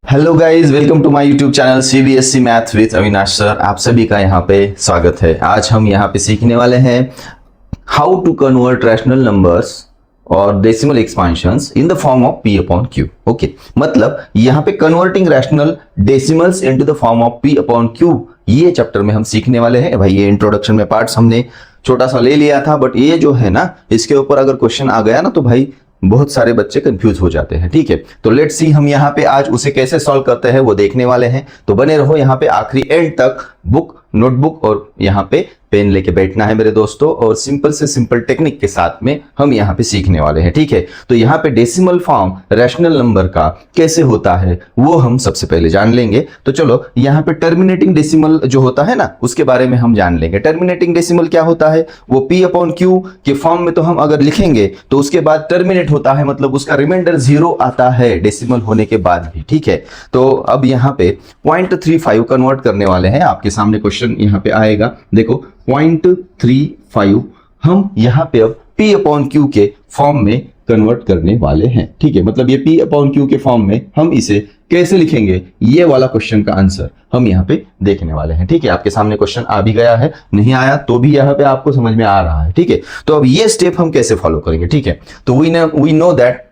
Hello guys, welcome to my YouTube channel CBSE math with Avinash sir. आप सभी का यहाँ पे स्वागत है। आज हम यहाँ पे सीखने वाले हैं how to convert rational numbers और decimal expansions in the form of p upon q। Okay, मतलब यहाँ पे converting rational decimals into the form of p upon q, ये चैप्टर में हम सीखने वाले हैं। भाई ये इंट्रोडक्शन में पार्ट्स हमने छोटा सा ले लिया था, बट ये जो है ना, इसके ऊपर अगर क्वेश्चन आ गया ना तो भाई बहुत सारे बच्चे कंफ्यूज हो जाते हैं। ठीक है, तो लेट्स सी हम यहाँ पे आज उसे कैसे सॉल्व करते हैं वो देखने वाले हैं। तो बने रहो यहाँ पे आखिरी एंड तक। बुक, नोटबुक और यहाँ पे पेन लेके बैठना है मेरे दोस्तों, और सिंपल से सिंपल टेक्निक के साथ में हम यहाँ पे सीखने वाले हैं। ठीक है, तो यहाँ पे डेसिमल फॉर्म रैशनल नंबर का कैसे होता है वो हम सबसे पहले जान लेंगे। तो चलो यहाँ पे टर्मिनेटिंग डेसिमल जो होता है ना, उसके बारे में हम जान लेंगे। टर्मिनेटिंग डेसिमल क्या होता है, वो p अपॉन q के फॉर्म में तो हम अगर लिखेंगे तो उसके बाद टर्मिनेट होता है, मतलब उसका रिमाइंडर 0 आता है डेसिमल होने के बाद भी। ठीक है, तो अब यहाँ पे 0.35 कन्वर्ट करने वाले हैं। आपके सामने क्वेश्चन यहाँ पे आएगा, देखो 0.35 हम यहाँ पे अब p अपॉन q के फॉर्म में कन्वर्ट करने वाले हैं। ठीक है, मतलब ये p अपॉन q के फॉर्म में हम इसे कैसे लिखेंगे, ये वाला क्वेश्चन का आंसर हम यहाँ पे देखने वाले हैं। ठीक है, आपके सामने क्वेश्चन आ भी गया है, नहीं आया तो भी यहाँ पे आपको समझ में आ रहा है। ठीक है, तो अब ये स्टेप हम कैसे फॉलो करेंगे। ठीक है, तो वी नो दैट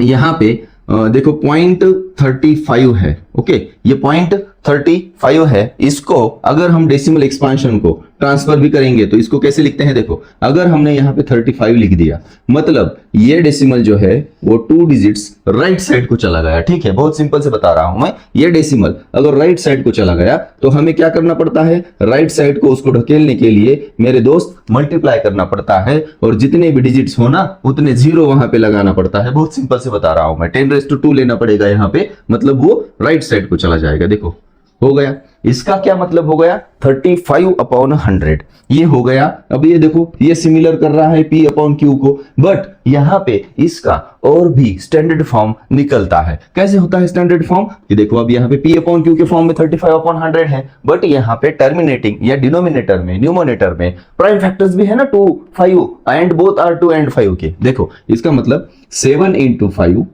यहाँ पे देखो 0.35 है। ओके, ये 0.35 है। इसको अगर हम डेसिमल एक्सपांशन को ट्रांसफर भी करेंगे तो इसको कैसे लिखते हैं, देखो अगर हमने यहाँ पे 35 लिख दिया, मतलब ये डेसिमल जो है वो 2 डिजिट्स राइट साइड को चला गया। ठीक है, बहुत सिंपल से बता रहा हूं मैं। ये डेसिमल अगर राइट साइड को चला गया तो हमें क्या करना पड़ता है, राइट साइड को उसको ढकेलने के लिए मेरे दोस्त मल्टीप्लाई करना पड़ता है, और जितने भी डिजिट्स हो ना उतने 0 वहां पे लगाना पड़ता है। बहुत सिंपल से बता रहा हूं मैं। 10⁻² लेना पड़ेगा यहाँ पे, मतलब वो राइट साइड को चला जाएगा। देखो हो गया, इसका क्या मतलब हो गया 35 अपॉन 100, ये हो गया। अब ये देखो ये सिमिलर कर रहा है p अपॉन q को, बट यहाँ पे इसका और भी स्टैंडर्ड फॉर्म निकलता है। कैसे होता है स्टैंडर्ड फॉर्म, ये देखो अब यहाँ पे p अपॉन q के फॉर्म में 35 अपॉन 100 है, बट यहाँ पे टर्मिनेटिंग या डिनोमिनेटर में, न्यूमरेटर में प्राइम फैक्टर्स भी है ना 2, 5 एंड बोथ आर 2 एंड 5 के। देखो इसका मतलब 7 इंटू 5,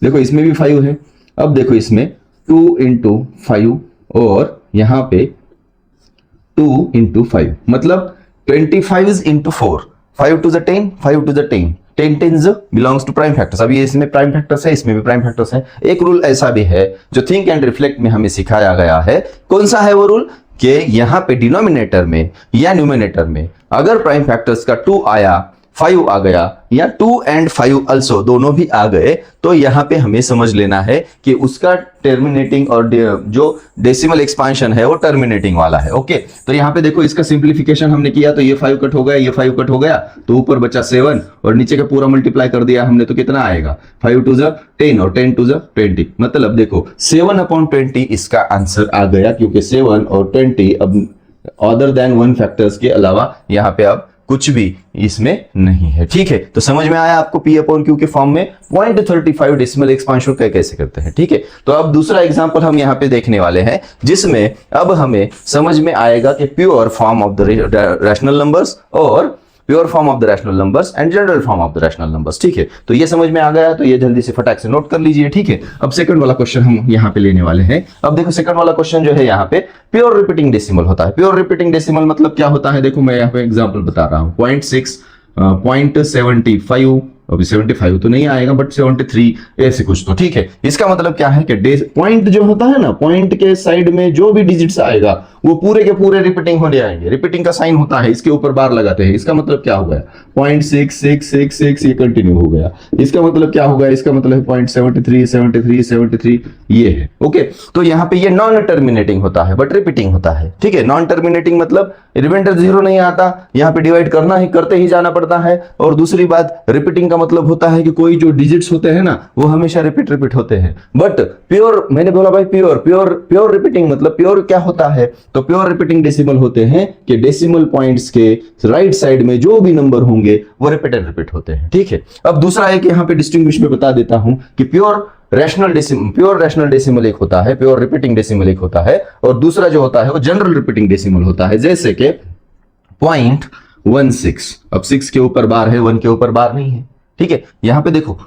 देखो इसमें भी 5 है। अब देखो इसमें 2 इंटू 5 और यहाँ पे 2 इंटू 5, मतलब 25 into 4, 5 to the 10, 5 to the 10, 10 tens belongs to prime factors. अब ये इसमें प्राइम फैक्टर्स है, इसमें भी प्राइम फैक्टर्स है। एक रूल ऐसा भी है जो थिंक एंड रिफ्लेक्ट में हमें सिखाया गया है। कौन सा है वो रूल, कि यहाँ पे डिनोमिनेटर में या न्यूमिनेटर में अगर प्राइम फैक्टर्स का 2 आया, 5 आ गया, या 2 एंड 5 अल्सो दोनों भी आ गए, तो यहाँ पे हमें समझ लेना है कि उसका टर्मिनेटिंग और जो डेसिमल एक्सपांशन है वो टर्मिनेटिंग वाला है। ओके, तो यहाँ पे देखो इसका सिंप्लीफिकेशन हमने किया तो ये 5 कट हो गया, ये 5 कट हो गया, तो ऊपर बचा 7 और नीचे का पूरा मल्टीप्लाई कर दिया हमने तो कितना आएगा 5 टू द 10 और 10 टू द 20। मतलब देखो 7 अपॉन 20 इसका आंसर आ गया, क्योंकि 7 और 20 अब अदर देन 1 फैक्टर्स के अलावा यहाँ पे अब कुछ भी इसमें नहीं है। ठीक है, तो समझ में आया आपको p अपॉन q के फॉर्म में 0.35 डेसिमल एक्सपांशन कैसे करते हैं। ठीक है, तो अब दूसरा एग्जांपल हम यहाँ पे देखने वाले हैं, जिसमें अब हमें समझ में आएगा कि pure form of the rational numbers और pure form of the rational numbers and general form of the rational numbers. ठीक है, तो ये समझ में आ गया, तो ये जल्दी से फटाक से नोट कर लीजिए। ठीक है, अब सेकंड वाला क्वेश्चन हम यहाँ पे लेने वाले हैं। अब देखो सेकंड वाला क्वेश्चन जो है यहाँ पे प्योर रिपीटिंग डेसिमल होता है। प्योर रिपीटिंग डेसिमल मतलब क्या होता है, देखो मैं यहाँ पे एग्जांपल बता रहा हूँ। 0.6, 0.75, अभी 75 तो नहीं आएगा, बट 73 ऐसे कुछ तो। ठीक है, इसका मतलब क्या है कि पॉइंट जो होता है ना, पॉइंट के साइड में जो भी डिजिट्स आएगा वो पूरे के पूरे रिपीटिंग होने आएंगे। रिपीटिंग का साइन होता है, इसके ऊपर बार लगाते हैं। इसका मतलब क्या हो गया 0.6666, ये कंटिन्यू हो गया। इसका मतलब क्या होगा, इसका मतलब 0.73 73 73 ये है। ओके, तो यहाँ पे ये नॉन टर्मिनेटिंग होता है बट रिपीटिंग होता है। ठीक है, नॉन टर्मिनेटिंग मतलब रिमाइंडर 0 नहीं आता, यहाँ पे डिवाइड करते ही जाना पड़ता है। और दूसरी बात, रिपीटिंग का मतलब होता है कि कोई जो डिजिट्स होते हैं ना वो हमेशा रिपीट होते हैं। बट प्योर, मैंने बोला भाई प्योर रिपीटिंग मतलब प्योर क्या होता है, तो प्योर रिपीटिंग डेसिमल होते हैं कि डेसिमल पॉइंट्स के राइट साइड में जो भी नंबर होंगे वो रिपीट होते हैं। ठीक है, अब दूसरा एक यहाँ पे डिस्टिंग्विश में बता देता हूं कि प्योर रैशनल डेसिमल एक होता है, प्योर रिपीटिंग डेसिमल एक होता है, और दूसरा जो होता है वो जनरल रिपीटिंग डेसिमल होता है। जैसे कि 0.16, अब 6 के ऊपर बार है, 1 के ऊपर बार नहीं है। ठीक है, यहां पे देखो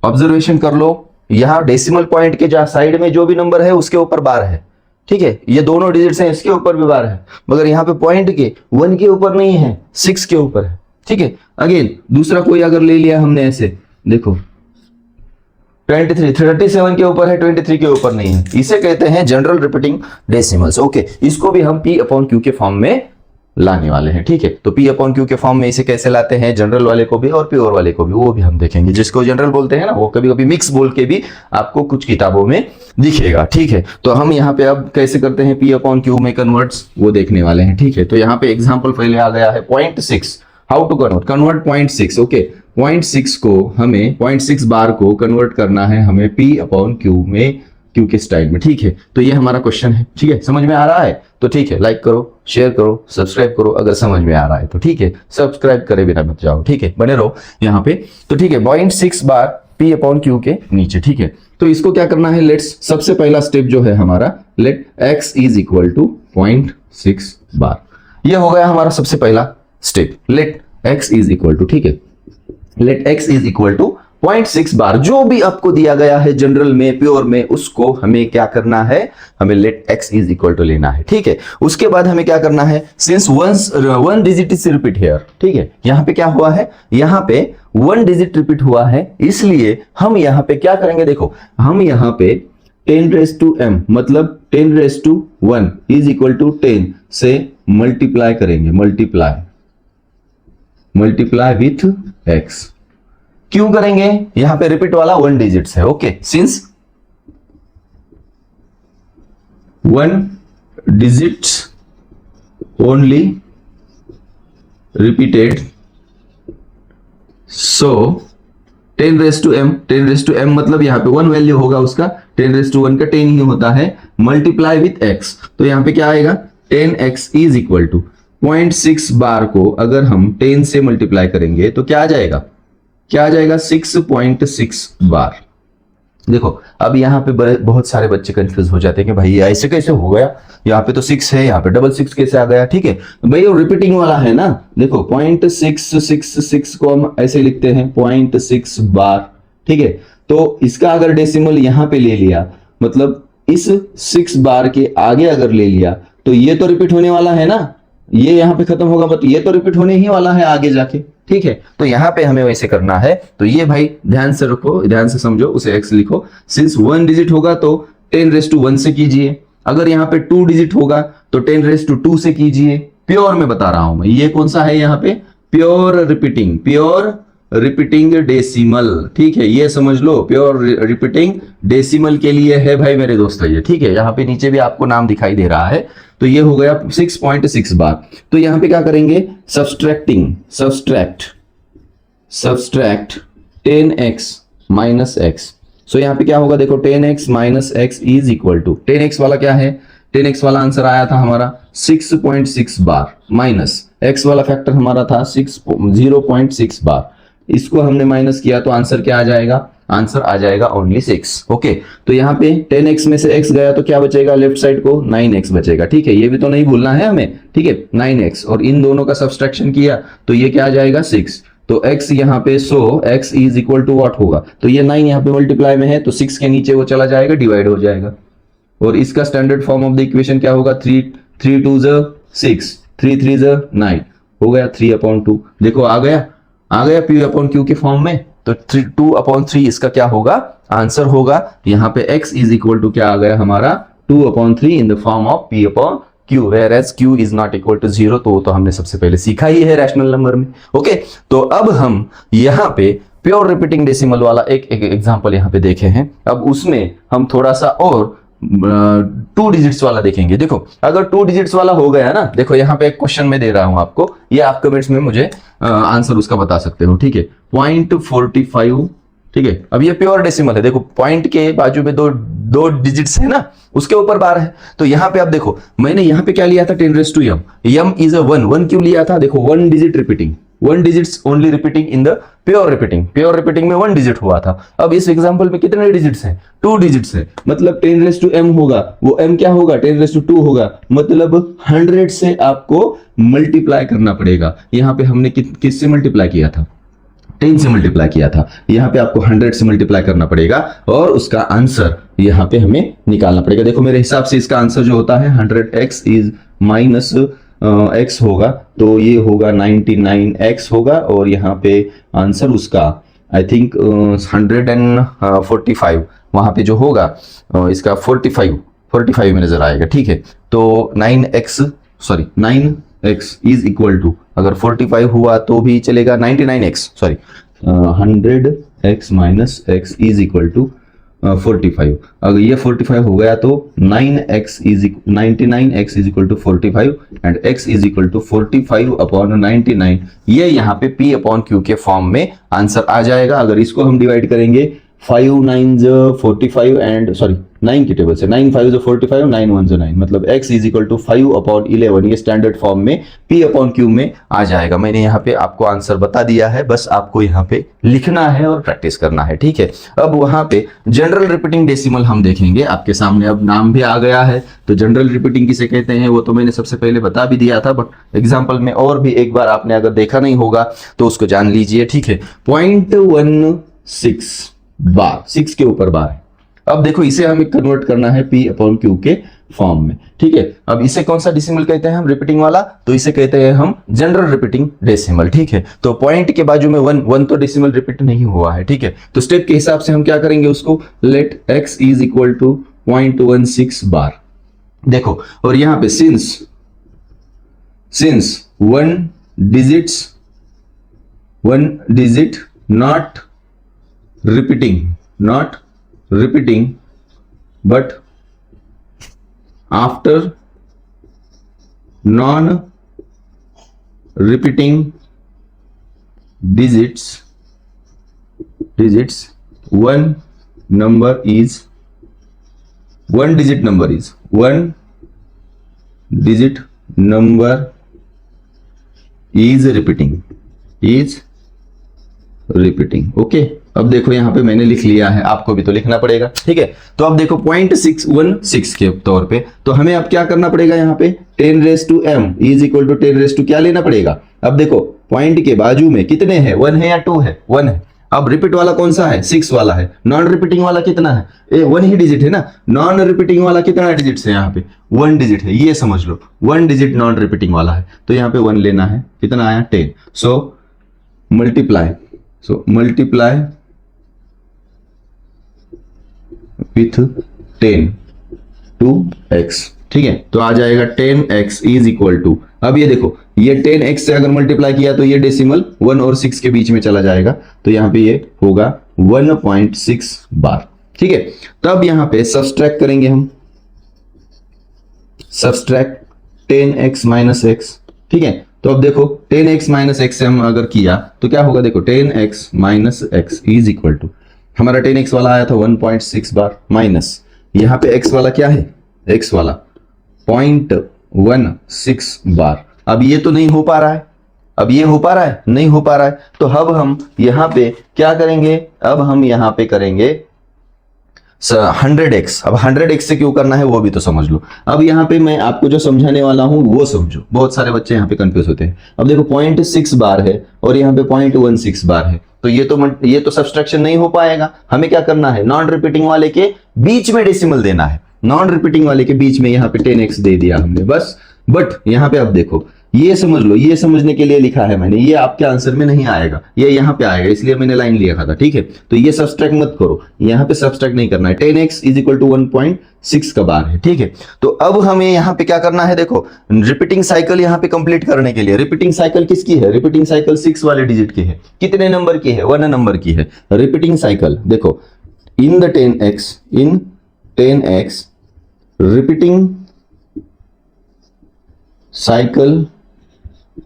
ऑब्जर्वेशन कर लो, यहाँ डेसिमल पॉइंट के जहां साइड में जो भी नंबर है उसके ऊपर बार है, ठीक है, ये दोनों डिजिट्स हैं, इसके ऊपर भी बार है, मगर यहाँ पे पॉइंट के 1 के ऊपर नहीं है, 6 के ऊपर है, ठीक है। अगेन दूसरा कोई अगर ले लिया हमने ऐसे, देखो 37 के ऊपर है, 23 के ऊपर नहीं है, इसे कहते हैं जनरल रिपीटिंग डेसिमल्स। ओके, इसको भी हम P अपॉन Q के फॉर्म में लाने वाले हैं, ठीक है। तो P अपॉन Q के फॉर्म में इसे कैसे लाते हैं, जनरल वाले को भी और प्योर वाले को भी, वो भी हम देखेंगे। जिसको जनरल बोलते हैं ना, वो कभी कभी मिक्स बोल के भी आपको कुछ किताबों में दिखेगा, ठीक है। तो हम यहाँ पे अब कैसे करते हैं P अपॉन Q में कन्वर्ट्स, वो देखने वाले हैं, ठीक है। तो यहाँ पे एग्जाम्पल पहले आ गया है 0.6, हाउ टू कन्वर्ट 0.6। ओके, 0.6 को हमें 0.6 बार को कन्वर्ट करना है हमें P अपॉन Q में, Q के स्टाइल में, ठीक है। तो ये हमारा क्वेश्चन है, ठीक है। समझ में आ रहा है तो ठीक है, लाइक करो, शेयर करो, सब्सक्राइब करो अगर समझ में आ रहा है तो, ठीक है। सब्सक्राइब करे बिना मत जाओ, ठीक है, बने रहो यहाँ पे। तो ठीक है, 0.6 बार P अपॉन Q के नीचे, ठीक है। तो इसको क्या करना है, लेट्स, सबसे पहला स्टेप जो है हमारा, let x is equal to 0.6 bar. ये हो गया हमारा सबसे पहला step, let x is equal to, ठीक है, let x is equal to 0.6 bar. जो भी आपको दिया गया है जनरल में, प्योर में, उसको हमें क्या करना है, हमें let x is equal to लेना है, ठीक है। उसके बाद हमें क्या करना है, since one digit is repeat here, ठीक है। यहां पे क्या हुआ है, यहां पे 1 डिजिट रिपीट हुआ है, इसलिए हम यहां पे क्या करेंगे, देखो हम यहां पे 10⁻m मतलब 10⁻1 इज इक्वल टू 10 से मल्टीप्लाई करेंगे, मल्टीप्लाई विथ x। क्यों करेंगे, यहां पे रिपीट वाला 1 डिजिट्स है, okay. Since 1 digits only repeated, so 10⁻m मतलब यहां पे 1 वैल्यू होगा उसका, 10⁻1 का 10 ही होता है, मल्टीप्लाई विथ x। तो यहां पे क्या आएगा, 10x इज इक्वल टू 0.6 बार को अगर हम 10 से मल्टीप्लाई करेंगे तो क्या आ जाएगा, 6.6 बार। देखो अब यहाँ पे बहुत सारे बच्चे कंफ्यूज हो जाते हैं कि भाई ऐसे कैसे हो गया, यहाँ पे तो 6 है, यहाँ पे 6 कैसे आ गया, ठीक है। भाई वो रिपीटिंग वाला है ना, देखो 0.666 को हम ऐसे लिखते हैं 0.6 बार, ठीक है। तो इसका अगर डेसिमल यहाँ पे ले लिया, मतलब इस 6 बार के आगे अगर ले लिया, तो ये तो रिपीट होने वाला है ना, ये यहाँ पे खत्म होगा, मतलब ये तो रिपीट होने ही वाला है आगे जाके, ठीक है। तो यहाँ पे हमें वैसे करना है, तो ये भाई ध्यान से रखो, ध्यान से समझो, उसे x लिखो। सिंस 1 डिजिट होगा तो 10⁻1 से कीजिए, अगर यहाँ पे 2 डिजिट होगा तो 10⁻2 से कीजिए। प्योर में बता रहा हूं मैं, ये कौन सा है यहाँ पे, प्योर रिपीटिंग डेसिमल, ठीक है, ये समझ लो, प्योर रिपीटिंग डेसिमल के लिए है भाई मेरे दोस्त, ये ठीक है। यहाँ पे नीचे भी आपको नाम दिखाई दे रहा है, तो ये हो गया 6.6 बार। तो यहाँ पे क्या करेंगे, सब्सट्रैक्ट 10x माइनस x। सो यहाँ पे क्या होगा, देखो 10x minus x is equal to, 10x वाला क्या है, 10x वाला आंसर आया था हमारा 6.6 बार, माइनस x वाला फैक्टर हमारा था 0.6 बार। इसको हमने माइनस किया तो आंसर क्या आ जाएगा, आंसर आ जाएगा ओनली 6, ओके। तो यहाँ पे 10x में से x गया तो क्या बचेगा, लेफ्ट साइड को 9x बचेगा, ठीक है। ये भी तो नहीं भूलना है हमें, ठीक है, 9x, और इन दोनों का सब्सट्रैक्शन किया तो ये क्या आ जाएगा 6। तो x यहाँ पे, so x is equal to what होगा, तो ये 9 यहाँ पे मल्टीप्लाई में है तो 6 के नीचे वो चला जाएगा, डिवाइड हो जाएगा। और इसका standard form of the equation क्या होगा, 3 2 6, 3 3 9 हो गया 3/2। देखो आ गया P अपॉन Q के फॉर्म में, तो 2/3 इसका क्या होगा, आंसर होगा। यहाँ पे x इज इक्वल टू क्या आ गया हमारा, 2/3 in the form of P upon Q, where as Q is not equal to 0, तो हमने सबसे पहले सीखा ही है रैशनल नंबर में, ओके। तो अब हम यहाँ पे प्योर रिपीटिंग डेसिमल वाला एक एग्जांपल यहाँ पे देखे हैं, अब उसमें हम थोड़ा सा और 2 डिजिट्स वाला देखेंगे। देखो अगर 2 डिजिट्स वाला हो गया ना, देखो यहाँ पे एक क्वेश्चन में दे रहा हूं आपको, ये आप कमेंट्स में मुझे आंसर उसका बता सकते हो, ठीक है। 0.45, ठीक है। अब ये प्योर डेसिमल है, देखो पॉइंट के बाजू में दो डिजिट्स है ना, उसके ऊपर बार है। तो यहाँ पे आप देखो, मैंने यहाँ पे क्या लिया था, 10⁻m, m इज अ 1 क्यों लिया था, देखो 1 digit repeating, 1 digits only repeating in the pure repeating में 1 डिजिट हुआ था। अब इस एग्जांपल में कितने डिजिट्स हैं, 2 डिजिट्स हैं, मतलब 10⁻m होगा, वो m क्या होगा, 10⁻2 होगा, मतलब 100 से आपको मल्टीप्लाई करना पड़ेगा। यहाँ पे हमने किससे मल्टीप्लाई किया था, 10 से मल्टीप्लाई किया था, यहाँ पे आपको 100 से मल्टीप्लाई करना पड़ेगा और उसका आंसर यहाँ पे हमें निकालना पड़ेगा। देखो मेरे हिसाब से इसका आंसर जो होता है 100x इज माइनस x होगा, तो ये होगा 99x होगा, और यहाँ पे आंसर उसका आई थिंक 145 वहां पे जो होगा इसका 45 में नजर आएगा। ठीक है, तो 9x इज इक्वल टू, अगर 45 हुआ तो भी चलेगा, 100x minus x is equal to 45। अगर ये 45 हो गया तो 99x is equal to 45 and x is equal to 45 upon 99। ये यहाँ पे p अपॉन q के फॉर्म में आंसर आ जाएगा। अगर इसको हम डिवाइड करेंगे 5 9 45 एंड सॉरी 9 की टेबल से, 9 5 45 9 1 9, मतलब x is equal to 5 upon 11, ये स्टैंडर्ड फॉर्म में p अपॉन q में आ जाएगा। मैंने यहाँ पे आपको आंसर बता दिया है, बस आपको यहाँ पे लिखना है और प्रैक्टिस करना है। ठीक है, अब वहां पे जनरल रिपीटिंग डेसिमल हम देखेंगे। आपके सामने अब नाम भी आ गया है, तो जनरल रिपीटिंग किसे कहते हैं वो तो मैंने सबसे पहले बता भी दिया था, बट एग्जाम्पल में और भी एक बार आपने अगर देखा नहीं होगा तो उसको जान लीजिए। ठीक है, 0.16 बार, 6 के ऊपर बार है। अब देखो इसे हमें कन्वर्ट करना है p अपॉन q के फॉर्म में। ठीक है, अब इसे कौन सा डेसिमल कहते हैं हम, रिपीटिंग वाला, तो इसे कहते हैं हम जनरल रिपीटिंग डेसिमल। ठीक है, तो पॉइंट के बाजू में 1 तो डेसिमल रिपीट नहीं हुआ है। ठीक है, तो स्टेप के हिसाब से हम क्या करेंगे उसको, let x is equal to 0.16 bar. देखो, और यहां पे since one digit not repeating but after non repeating digits one digit number is repeating। Okay, अब देखो यहाँ पे मैंने लिख लिया है, आपको भी तो लिखना पड़ेगा। ठीक है, तो अब देखो 0.616 के तौर पे, तो हमें अब क्या करना पड़ेगा, यहाँ पे 10 raise to m is equal to 10 raise to क्या लेना पड़ेगा। अब देखो पॉइंट के बाजू में कितने हैं, 1 है या 2 है, 1 है। अब रिपीट वाला कौन सा है, 6 वाला है। नॉन रिपीटिंग वाला कितना है, 1 ही डिजिट है ना। नॉन रिपीटिंग वाला कितना डिजिट है, यहाँ पे 1 डिजिट है, ये समझ लो 1 डिजिट नॉन रिपीटिंग वाला है, तो यहाँ पे 1 लेना है। कितना आया, 10। So multiply with 10 to x। ठीक है, तो आ जाएगा 10x इज इक्वल टू, अब ये देखो ये 10x से अगर मल्टीप्लाई किया तो ये डेसिमल 1 और 6 के बीच में चला जाएगा, तो यहाँ पे ये होगा 1.6 बार। ठीक है, तब यहाँ पे सब्सट्रैक्ट करेंगे हम, सब्सट्रैक्ट 10x माइनस x। ठीक है, तो अब देखो 10x माइनस x से हम अगर किया तो क्या होगा, देखो 10x minus x is equal to, हमारा 10x वाला आया था 1.6 बार, माइनस यहाँ पे x वाला क्या है, x वाला 0.16 बार। अब ये तो नहीं हो पा रहा है, अब ये हो पा रहा है, नहीं हो पा रहा है, तो अब हम यहाँ पे क्या करेंगे, अब हम यहाँ पे करेंगे 100x। अब 100x से क्यों करना है वो भी तो समझ लो। अब यहाँ पे मैं आपको जो समझाने वाला हूं वो समझो, बहुत सारे बच्चे यहाँ पे कंफ्यूज होते हैं। अब देखो 0.6 बार है और यहाँ पे 0.16 बार है, तो ये तो सब्सट्रैक्शन नहीं हो पाएगा। हमें क्या करना है, नॉन रिपीटिंग वाले के बीच में डेसिमल देना है, नॉन रिपीटिंग वाले के बीच में यहाँ पे 10x दे दिया हमने बस। बट यहाँ पे अब देखो ये समझ लो, ये समझने के लिए लिखा है मैंने, ये आपके आंसर में नहीं आएगा, ये यहाँ पे आएगा, इसलिए मैंने लाइन लिखा था। ठीक है, तो ये सब्सट्रैक्ट मत करो, यहाँ पे सब्सट्रैक्ट नहीं करना है। 10x इज इक्वल टू 1.6 का बार है। ठीक है, तो अब हमें यहाँ पे क्या करना है, देखो रिपीटिंग साइकिल यहाँ पे कंप्लीट करने के लिए, रिपीटिंग साइकिल किसकी है, रिपीटिंग साइकिल 6 वाले डिजिट की है। कितने नंबर की है, 1 नंबर की है। रिपीटिंग साइकिल देखो इन 10x repeating cycle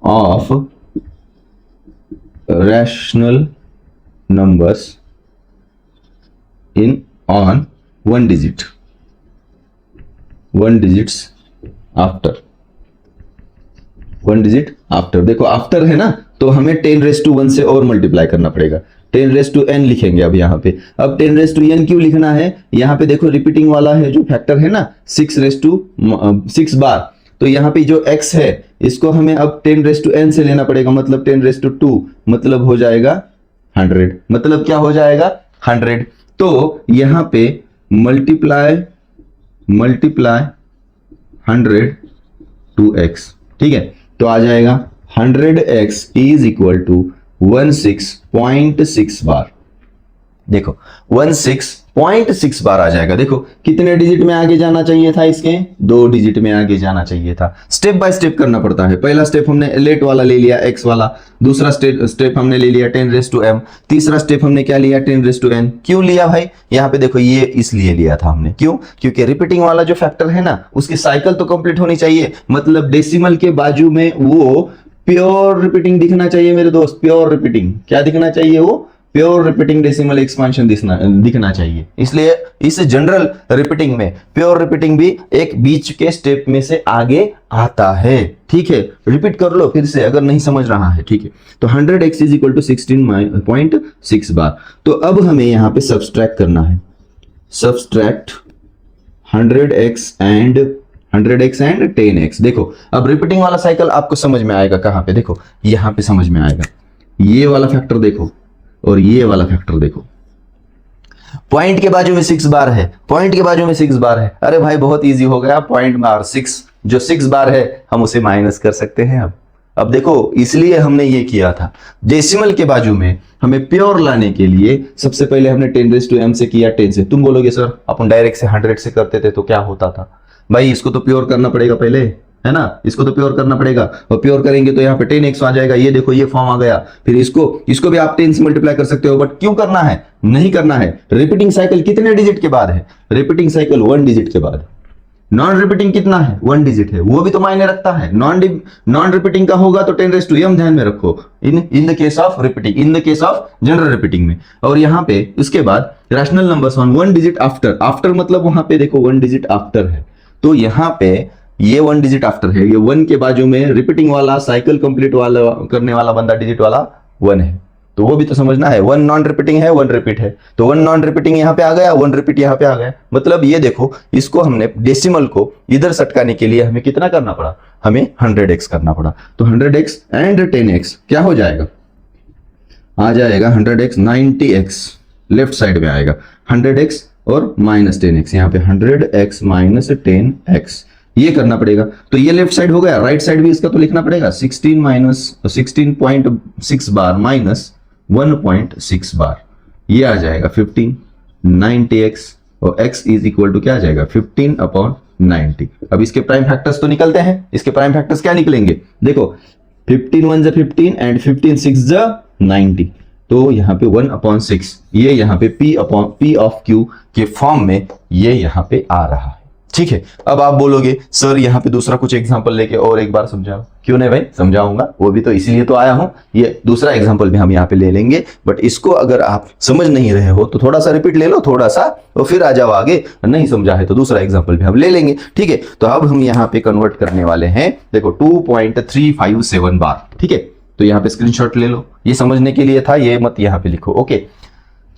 of rational numbers on one digits after देखो आफ्टर है ना, तो हमें 10⁻1 से और मल्टीप्लाई करना पड़ेगा, 10⁻n लिखेंगे अब यहाँ पे। अब 10⁻n क्यों लिखना है, यहाँ पे देखो रिपीटिंग वाला है जो फैक्टर है ना 6 बार, तो यहाँ पे जो x है इसको हमें अब 10⁻n से लेना पड़ेगा, मतलब 10⁻2, मतलब हो जाएगा 100, मतलब क्या हो जाएगा 100। तो यहां पे मल्टीप्लाई 100 टू x, ठीक है, तो आ जाएगा 100x इज इक्वल टू 16.6 बार। देखो 16.6 बार आ जाएगा। देखो कितने डिजिट में आगे जाना चाहिए था, इसके 2 डिजिट में आगे जाना चाहिए था। स्टेप बाय स्टेप करना पड़ता है। पहला स्टेप हमने लेट वाला ले लिया x वाला, दूसरा स्टेप हमने ले लिया 10⁻m, तीसरा स्टेप हमने क्या लिया 10⁻n। क्यों लिया भाई, यहाँ पे देखो ये इसलिए लिया था हमने, क्यों, क्योंकि रिपीटिंग वाला जो फैक्टर है ना उसकी साइकिल तो कंप्लीट होनी चाहिए, मतलब डेसिमल के बाजू में वो प्योर रिपीटिंग दिखना चाहिए मेरे दोस्त। प्योर रिपीटिंग क्या दिखना चाहिए, वो प्योर रिपीटिंग डेसिमल एक्सपांशन दिखना चाहिए। इसलिए इस जनरल रिपीटिंग में प्योर रिपीटिंग भी एक बीच के स्टेप में से आगे आता है, ठीक है। रिपीट कर लो फिर से अगर नहीं समझ रहा है, ठीक है। तो 100x इज इक्वल टू 16.6 बार। तो अब हमें यहां पे सब्सट्रैक्ट करना है, सब्सट्रैक्ट 100x एंड 10x। देखो अब रिपीटिंग वाला साइकिल आपको समझ में आएगा कहां पे, देखो यहां पे समझ में आएगा। ये वाला फैक्टर देखो और ये वाला फैक्टर देखो, पॉइंट के बाजू में 6 बार है, पॉइंट के बाजू में 6 बार है। अरे भाई बहुत इजी हो गया, पॉइंट बार 6, जो 6 बार है हम उसे माइनस कर सकते हैं। अब देखो इसलिए हमने ये किया था। डेसिमल के बाजू में हमें प्योर लाने के लिए सबसे पहले हमने 10⁻m से किया, 10 से। तुम बोलोगे सर अपन डायरेक्ट से 100 से करते थे तो क्या होता था। भाई इसको तो प्योर करना पड़ेगा पहले, है ना, इसको तो प्योर करना पड़ेगा, और प्योर करेंगे तो यहाँ पे 10x आ जाएगा। ये देखो ये फॉर्म आ गया। फिर इसको भी आप 10 से मल्टीप्लाई कर सकते हो, बट क्यों करना है, नहीं करना है। रिपीटिंग साइकिल कितने डिजिट के बाद है, रिपीटिंग साइकिल 1 डिजिट के बाद। नॉन रिपीटिंग कितना है, 1 डिजिट है, वो भी तो मायने रखता है। नॉन रिपीटिंग का होगा तो 10⁻m ध्यान में रखो, in the case of repeating, in the case of general repeating में। और यहाँ पे उसके बाद rational numbers on 1 digit after, after मतलब वहां पे देखो 1 डिजिट आफ्टर है, तो यहाँ पे ये 1 डिजिट आफ्टर है, ये 1 के बाजू में रिपीटिंग वाला साइकिल कंप्लीट वाला करने वाला बंदा डिजिट वाला 1 है, तो वो भी तो समझना है। 1 नॉन रिपीटिंग है, 1 रिपीट है, तो 1 नॉन रिपीटिंग यहां पे आ गया, 1 रिपीट यहां पे आ गया। मतलब ये देखो इसको हमने डेसिमल को इधर सटकाने के लिए हमें कितना करना पड़ा, हमें 100x करना पड़ा। तो 100x एंड 10x क्या हो जाएगा, आ जाएगा 100x 90x, लेफ्ट साइड में आएगा 100x और माइनस 10x, यहाँ पे 100x माइनस 10x ये करना पड़ेगा। तो ये लेफ्ट साइड हो गया, राइट साइड भी इसका तो लिखना पड़ेगा 16.6 बार माइनस 1.6 बार, ये आ जाएगा 15 90x, और x इज इक्वल टू क्या आ जाएगा 15/90। अब इसके प्राइम फैक्टर्स तो निकलते हैं, इसके प्राइम फैक्टर्स क्या निकलेंगे, देखो 15 1 15 एंड 15 6 90, तो यहाँ पे 1/6, ये यहाँ पे P ऑफ Q के फॉर्म में ये यहाँ पे आ रहा है, ठीक है। अब आप बोलोगे सर यहाँ पे दूसरा कुछ एग्जांपल लेके और एक बार समझाओ। क्यों नहीं भाई, समझाऊंगा, वो भी तो इसीलिए तो आया हूं। ये दूसरा एग्जांपल भी हम यहाँ पे ले लेंगे, बट इसको अगर आप समझ नहीं रहे हो तो थोड़ा सा रिपीट ले लो, थोड़ा सा, और फिर आ जाओ आगे। नहीं समझा है तो दूसरा एग्जांपल भी हम ले लेंगे, ठीक है। तो अब हम यहाँ पे कन्वर्ट करने वाले हैं, देखो 2.357 बार, ठीक है। तो यहाँ पे स्क्रीनशॉट ले लो, ये समझने के लिए था, ये मत यहाँ पे लिखो, ओके।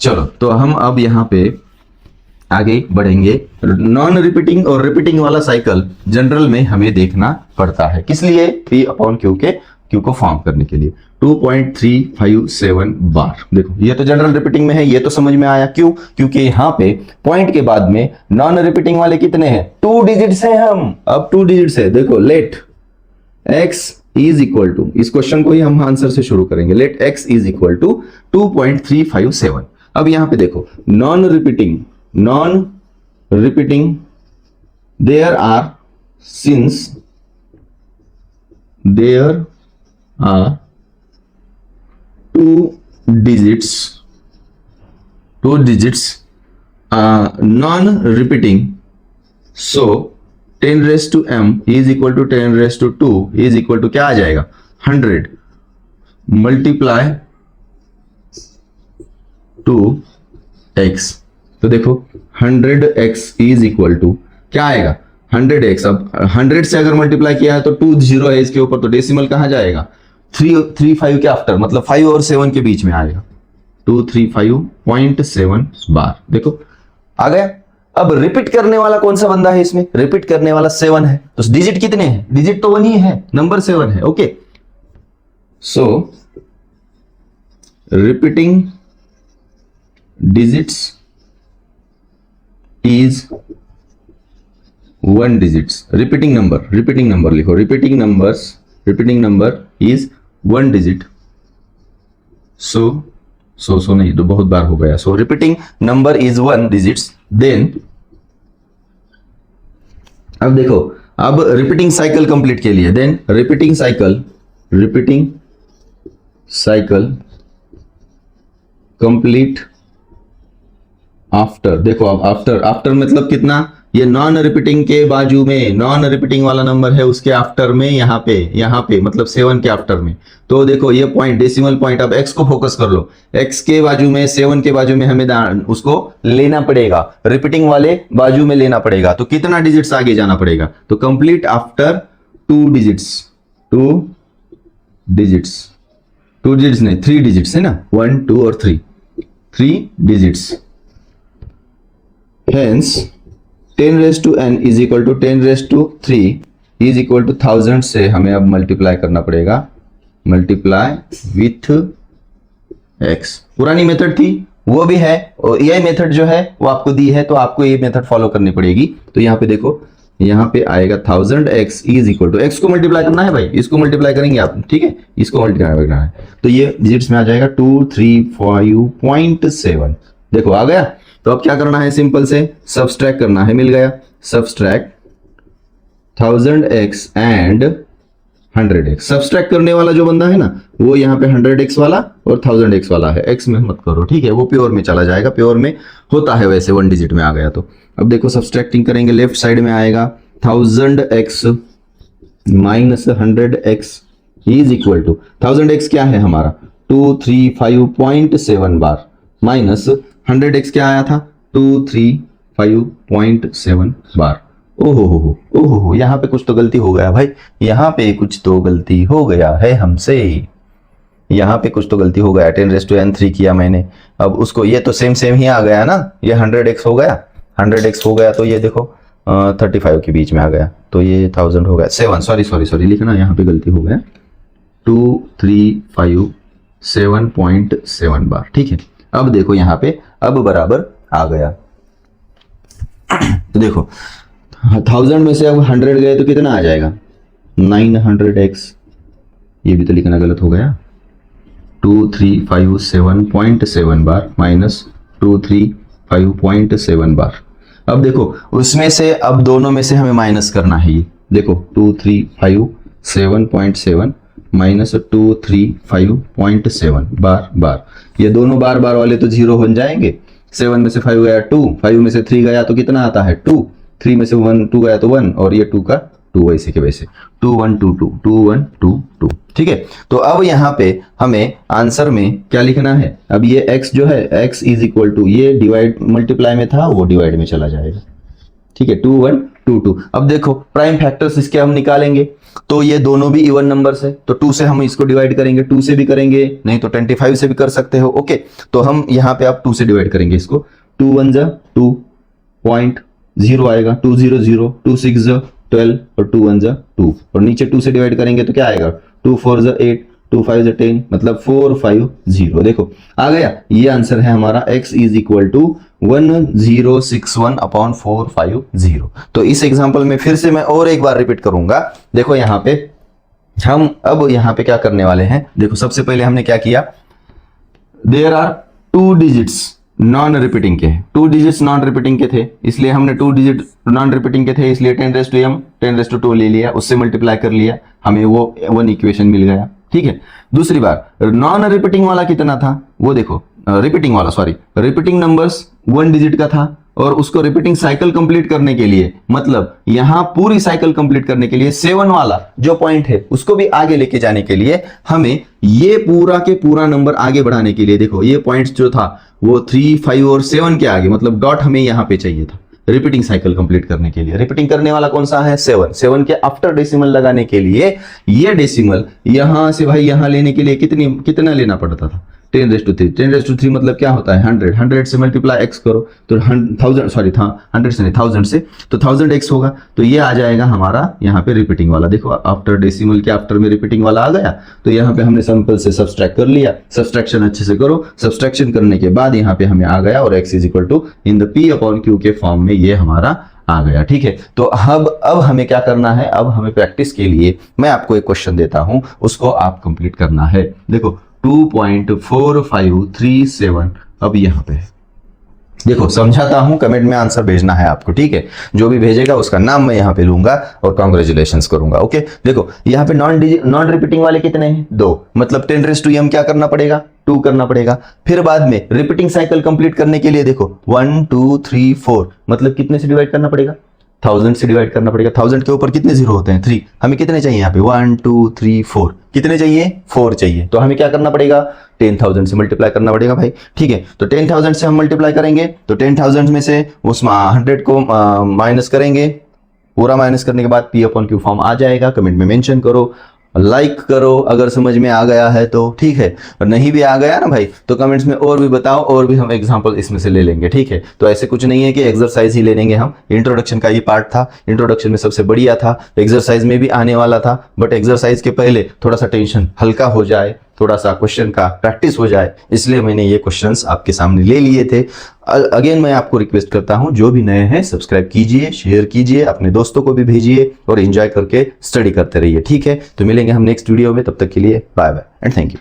चलो तो हम अब यहाँ पे आगे बढ़ेंगे। नॉन रिपीटिंग और रिपीटिंग वाला साइकिल जनरल में हमें देखना पड़ता है, किस लिए, P/Q को फॉर्म करने के लिए। 2.357 बार, देखो ये तो जनरल रिपीटिंग में है, ये तो समझ में आया। क्यों, क्योंकि यहाँ पे पॉइंट के बाद में नॉन रिपीटिंग वाले कितने हैं, 2 डिजिट्स हैं, हम अब 2 डिजिट्स है। देखो let x is equal to, इस क्वेश्चन को ही हम आंसर से शुरू करेंगे, let x is equal to 2.357। अब यहां पे देखो non repeating there are, since there are 2 digits non-repeating, so 10⁻m is equal to 10⁻2 is equal to क्या आ जाएगा 100 मल्टीप्लाई 2x। तो देखो 100x इज इक्वल टू क्या आएगा 100x। अब 100 से अगर मल्टीप्लाई किया है तो 2 0 है इसके ऊपर, तो डेसिमल कहां जाएगा 335 के आफ्टर, मतलब 5 और 7 के बीच में आएगा, 235.7 बार। देखो आ गया। अब रिपीट करने वाला कौन सा बंदा है इसमें, रिपीट करने वाला 7 है, तो डिजिट कितने हैं, डिजिट तो 1 ही है, नंबर 7 है, okay. So repeating digits is 1 digits. Repeating number लिखो, repeating number is 1 digit. So नहीं, तो बहुत बार हो गया। So repeating number is 1 digits, then अब देखो, अब रिपीटिंग साइकिल कंप्लीट के लिए, then repeating cycle complete after. देखो अब आफ्टर मतलब कितना, ये नॉन रिपीटिंग के बाजू में, नॉन रिपीटिंग वाला नंबर है उसके आफ्टर में, यहाँ पे मतलब 7 के आफ्टर में। तो देखो ये पॉइंट, डेसिमल पॉइंट, अब x को फोकस कर लो, x के बाजू में, 7 के बाजू में हमें उसको लेना पड़ेगा, रिपीटिंग वाले बाजू में लेना पड़ेगा। तो कितना डिजिट्स आगे जाना पड़ेगा, तो कंप्लीट आफ्टर 2 डिजिट्स नहीं, 3 डिजिट्स है ना, 1 2 और 3 digits. Hence 10 raised to n is equal to 10 raised to 3 is equal to 1000 से हमें अब मल्टीप्लाई करना पड़ेगा, मल्टीप्लाई विथ x। पुरानी मेथड थी वो भी है, और ये मेथड जो है वो आपको दी है, तो आपको ये मेथड फॉलो करनी पड़ेगी। तो यहाँ पे देखो, यहाँ पे आएगा 1000x is equal to, x को मल्टीप्लाई करना है भाई, इसको मल्टीप्लाई करेंगे आप, ठीक है, इसको मल्टीप्लाई करना है। तो ये डिजिट्स में आ जाएगा 235.7। देखो आ गया। तो अब क्या करना है, सिंपल से सब्सट्रैक्ट करना है, मिल गया। Subtract 1000x and 100x। Subtract करने वाला जो बंदा है ना, वो यहाँ पे 100x वाला और 1000x वाला है, x में मत करो, ठीक है, वो प्योर में चला जाएगा, प्योर में होता है वैसे 1 डिजिट में आ गया। तो अब देखो सब्सट्रैक्टिंग करेंगे, लेफ्ट साइड में आएगा 1000x minus 100x is equal to, 1000x क्या है हमारा 235.7 बार, माइनस 100x क्या आया था 235.7 बार। ओहो, यहाँ पे कुछ तो गलती हो गया भाई, यहाँ पे कुछ तो गलती हो गया है हमसे, यहाँ पे कुछ तो गलती हो गया। 10 raised to n3 किया मैंने, अब उसको, ये तो सेम ही आ गया ना, ये 100x हो गया, 100x हो गया, तो ये देखो 35 के बीच में आ गया, तो ये 1000 हो गया, 7, सॉरी लिखना, यहाँ पे गलती हो गया, 235.7 बार, ठीक है। अब देखो यहाँ पे, अब बराबर आ गया। तो देखो 1000 में से अब 100 गए तो कितना आ जाएगा 900x, ये भी तो लिखना गलत हो गया, 2357.7 बार माइनस 235.7 बार। अब देखो उसमें से, अब दोनों में से हमें माइनस करना है, ये देखो 2357.7 माइनस 235.7 बार, ये दोनों बार वाले तो 0 बन जाएंगे। 7 में से 5 गया 2, 5 में से 3 गया तो कितना आता है 2, 3 में से 2 गया तो 1, और ये 2 का 2 वैसे के वैसे, 2 1 2 2 2 1 2 2, ठीक है। तो अब यहाँ पे हमें आंसर में क्या लिखना है, अब ये x जो है, x इज इक्वल टू, ये डिवाइड मल्टीप्लाई में था, वो डिवाइड में चला जाएगा, ठीक है, 2 1 2 2। अब देखो प्राइम फैक्टर्स इसके हम निकालेंगे, तो ये दोनों भी इवन नंबर्स है, तो 2 से हम इसको डिवाइड करेंगे, 2 से भी करेंगे, नहीं तो 25 से भी कर सकते हो, ओके। तो हम यहाँ पे आप 2 से डिवाइड करेंगे इसको, 2 1 जा 2.0 आएगा, 2 0 0, 2 6 जा 12 और 2 1 जा 2, और नीचे 2 से डिवाइड करेंगे तो क्या आएगा 2 4 जा 8, 2 5 जा 10, मतलब 450। देखो आ गया, ये आंसर है हमारा, x इज इक्वल टू 1061/450। तो इस एग्जांपल में फिर से मैं और एक बार रिपीट करूंगा। देखो यहाँ पे हम अब यहाँ पे क्या करने वाले हैं, देखो सबसे पहले हमने क्या किया, there are 2 digits non repeating के, 2 डिजिट्स नॉन रिपीटिंग के थे, इसलिए हमने 2 डिजिट नॉन रिपीटिंग के थे, इसलिए 10 raised to m 10 raised to 2 ले लिया, उससे मल्टीप्लाई कर लिया, हमें वो 1 इक्वेशन मिल गया, ठीक है। दूसरी बार नॉन रिपीटिंग वाला कितना था, वो देखो, रिपीटिंग नंबर्स 1 डिजिट का था, और उसको रिपीटिंग साइकिल कंप्लीट करने के लिए, मतलब यहां पूरी साइकिल कंप्लीट करने के लिए 7 वाला जो पॉइंट है उसको भी आगे लेके जाने के लिए हमें ये पूरा के पूरा नंबर आगे बढ़ाने के लिए, देखो ये पॉइंट्स जो था वो 3 5 और 7 के आगे, मतलब डॉट हमें यहां पे चाहिए था रिपीटिंग साइकिल कंप्लीट करने के लिए। रिपीटिंग करने वाला कौन सा है 7 के आफ्टर डेसिमल लगाने के लिए, ये डेसिमल यहां से भाई यहां लेने के लिए कितना लेना पड़ता था 10⁻³ 10⁻³ मतलब क्या होता है 100 से मल्टीप्लाई x करो तो 1000 सॉरी था 100 से नहीं 1000 से, तो 1000x होगा। तो ये आ जाएगा हमारा यहाँ पे रिपीटिंग वाला। देखो आफ्टर डेसिमल के आफ्टर में रिपीटिंग वाला आ गया, तो यहाँ पे हमने सिंपल से सब्सट्रैक्ट कर लिया। सब्सट्रैक्शन अच्छे से करो, सब्सट्रैक्शन करने के बाद यहाँ पे हमें आ गया और x is equal to in the P/Q के फॉर्म में ये हमारा आ गया। ठीक है, तो अब हमें क्या करना है, अब हमें प्रैक्टिस के लिए मैं आपको एक क्वेश्चन देता हूं, उसको आप कंप्लीट करना है। देखो 2.4537 अब यहाँ पे देखो समझाता हूं, कमेंट में आंसर भेजना है आपको। ठीक है, जो भी भेजेगा उसका नाम मैं यहाँ पे लूंगा और कॉन्ग्रेचुलेशंस करूंगा। ओके, देखो यहाँ पे नॉन रिपीटिंग वाले कितने हैं 2, मतलब 10⁻m क्या करना पड़ेगा 2 करना पड़ेगा। फिर बाद में रिपीटिंग साइकिल कंप्लीट करने के लिए देखो 1 2 3 4 मतलब कितने से डिवाइड करना पड़ेगा 1000 से डिवाइड करना पड़ेगा। 1000 के ऊपर कितने जीरो होते हैं 3, हमें कितने चाहिए यहाँ पे 1 2 3 4 कितने चाहिए 4 चाहिए। तो हमें क्या करना पड़ेगा 10,000 से मल्टीप्लाई करना पड़ेगा भाई। ठीक है, तो 10,000 से हम मल्टीप्लाई करेंगे तो 10,000 में से उस 100 को माइनस करेंगे, पूरा माइनस करने के बाद P/Q फॉर्म आ जाएगा। कमेंट में मेंशन करो, लाइक करो अगर समझ में आ गया है तो। ठीक है, और नहीं भी आ गया ना भाई तो कमेंट्स में और भी बताओ, और भी हम एग्जांपल इसमें से ले लेंगे। ठीक है, तो ऐसे कुछ नहीं है कि एक्सरसाइज ही ले लेंगे हम, इंट्रोडक्शन का ये पार्ट था, इंट्रोडक्शन में सबसे बढ़िया था, एक्सरसाइज में भी आने वाला था, बट एक्सरसाइज के पहले थोड़ा सा टेंशन हल्का हो जाए, थोड़ा सा क्वेश्चन का प्रैक्टिस हो जाए, इसलिए मैंने ये क्वेश्चंस आपके सामने ले लिए थे। अगेन मैं आपको रिक्वेस्ट करता हूं, जो भी नए हैं सब्सक्राइब कीजिए, शेयर कीजिए, अपने दोस्तों को भी भेजिए और एंजॉय करके स्टडी करते रहिए। ठीक है, तो मिलेंगे हम नेक्स्ट वीडियो में, तब तक के लिए bye bye and thank you.